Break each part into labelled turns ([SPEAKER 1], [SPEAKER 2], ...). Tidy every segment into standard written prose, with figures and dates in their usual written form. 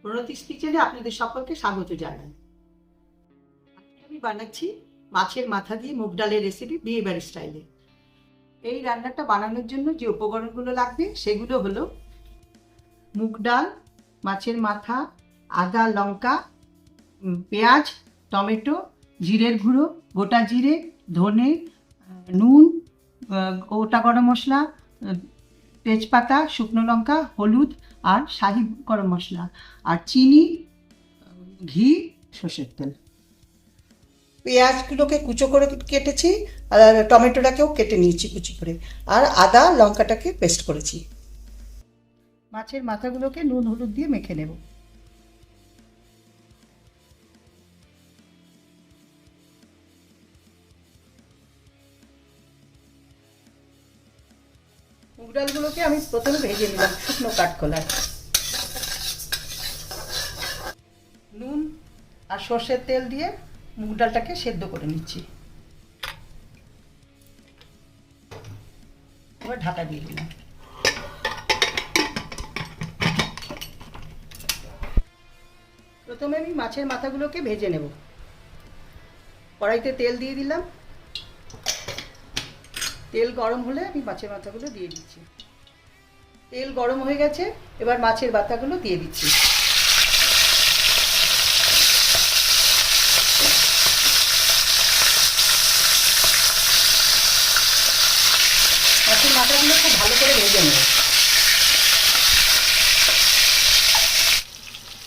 [SPEAKER 1] প্রণতিস কিচেনে আপনাদের সকলকে স্বাগত জানাই। আজকে আমি বানাচ্ছি মাছের মাথা দিয়ে মুগ ডালের রেসিপি বিয়েবাড়ি স্টাইলে। এই রান্নাটা বানানোর জন্য যে উপকরণগুলো লাগবে সেগুলো হলো মুগ ডাল, মাছের মাথা, আদা, লঙ্কা, পেঁয়াজ, টমেটো, জিরের গুঁড়ো, গোটা জিরে, ধনে, নুন, গোটা গরম মশলা, তেজপাতা, শুকনো লঙ্কা, হলুদ আর শাহি গরম মশলা, আর চিনি, ঘি, সর্ষের তেল। পেঁয়াজগুলোকে কুচো করে কেটেছি, আর টমেটোটাকেও কেটে নিয়েছি কুচি করে, আর আদা লঙ্কাটাকে পেস্ট করেছি। মাছের মাথাগুলোকে নুন হলুদ দিয়ে মেখে নেব। মুগ ডালগুলোকে আমি প্রথমে ভেজে নিলাম শুকনো কাঠখোলায়। নুন আর সর্ষের তেল দিয়ে মুগ ডালটাকে সেদ্ধ করে নিচ্ছি। এবার ঢাকা দিয়ে দিলাম। প্রথমে আমি মাছের মাথাগুলোকে ভেজে নেব। কড়াইতে তেল দিয়ে দিলাম। তেল গরম হলে আমি মাছের মাথাগুলো দিয়ে দিচ্ছি। তেল গরম হয়ে গেছে, এবার মাছের মাথাগুলো দিয়ে দিচ্ছি। মাছের মাথাগুলো খুব ভালো করে ভেজে নেব।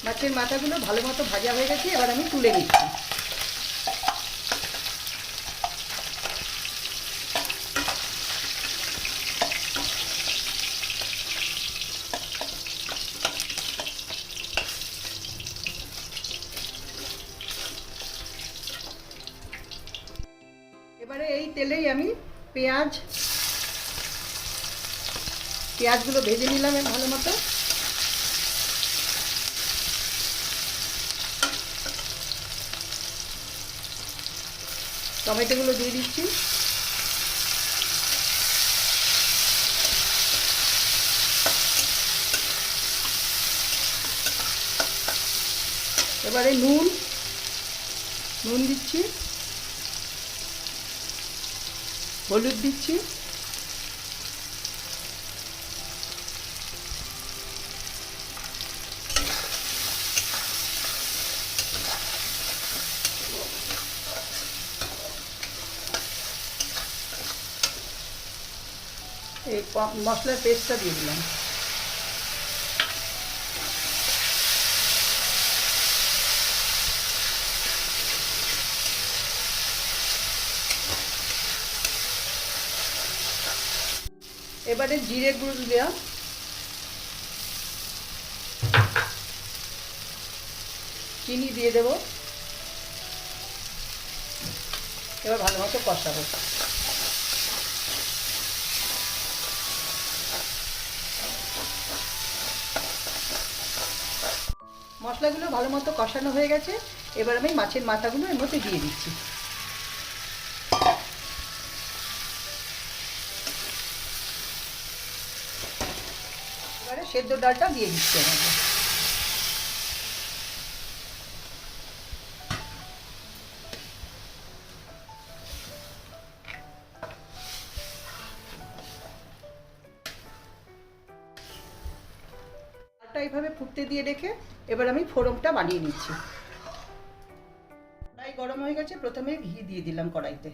[SPEAKER 1] মাছের মাথাগুলো ভালো মতো ভাজা হয়ে গেছে, এবার আমি তুলে নিচ্ছি। এবারে এই তেলেই আমি পেঁয়াজগুলো ভেজে নিলাম ভালো মতো। টমেটোগুলো দিয়ে দিচ্ছি। এবারে নুন দিচ্ছি, হলুদ দিচ্ছি, এই মশলার পেস্টটা দিয়ে দিলাম। এবারে জিরে গুঁড়ো দিলাম, চিনি দিয়ে দেব। এবার ভালো মতো কষাবো। মশলাগুলো ভালো মতো কষানো হয়ে গেছে, এবার আমি মাছের মাথাগুলো এর মধ্যে দিয়ে দিচ্ছি। এবারে সেদ্ধ ডালটা দিয়ে দিচ্ছি আমাকে। ডালটা এইভাবে ফুটতে দিয়ে রেখে এবার আমি ফোড়নটা বানিয়ে নিচ্ছি। কড়াই গরম হয়ে গেছে, প্রথমে ঘি দিয়ে দিলাম কড়াইতে।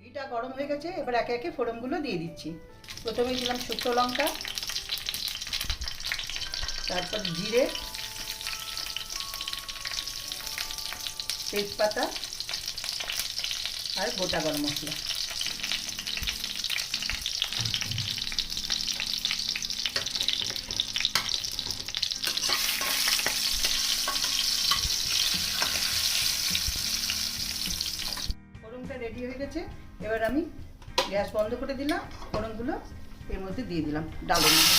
[SPEAKER 1] ঘিটা গরম হয়ে গেছে, এবার একে একে ফোড়নগুলো দিয়ে দিচ্ছি। প্রথমে দিলাম শুকনো লঙ্কা, তারপর জিরে, তেজপাতা আর গোটা গরম মশলা। ফোড়নটা রেডি হয়ে গেছে, এবার আমি গ্যাস বন্ধ করে দিলাম। ফোড়নগুলো এর মধ্যে দিয়ে দিলাম ডালের মধ্যে।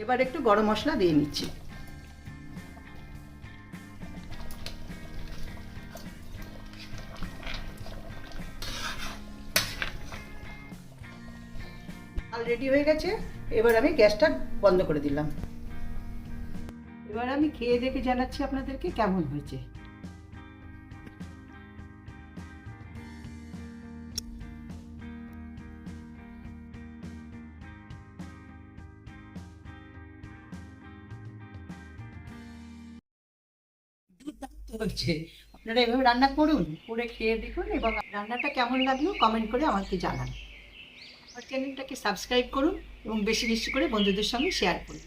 [SPEAKER 1] এবার একটু গরম মশলা দিয়ে নিচ্ছি। ডাল রেডি হয়ে গেছে, এবার আমি গ্যাসটা বন্ধ করে দিলাম। এবার আমি খেয়ে দেখে জানাচ্ছি আপনাদেরকে কেমন হয়েছে। দুর্দান্ত হয়েছে। আপনারা এভাবে রান্না করুন, করে খেয়ে দেখুন এবং রান্নাটা কেমন লাগলো কমেন্ট করে আমাকে জানান। আমার চ্যানেলটাকে সাবস্ক্রাইব করুন এবং বেশি বেশি করে বন্ধুদের সঙ্গে শেয়ার করুন।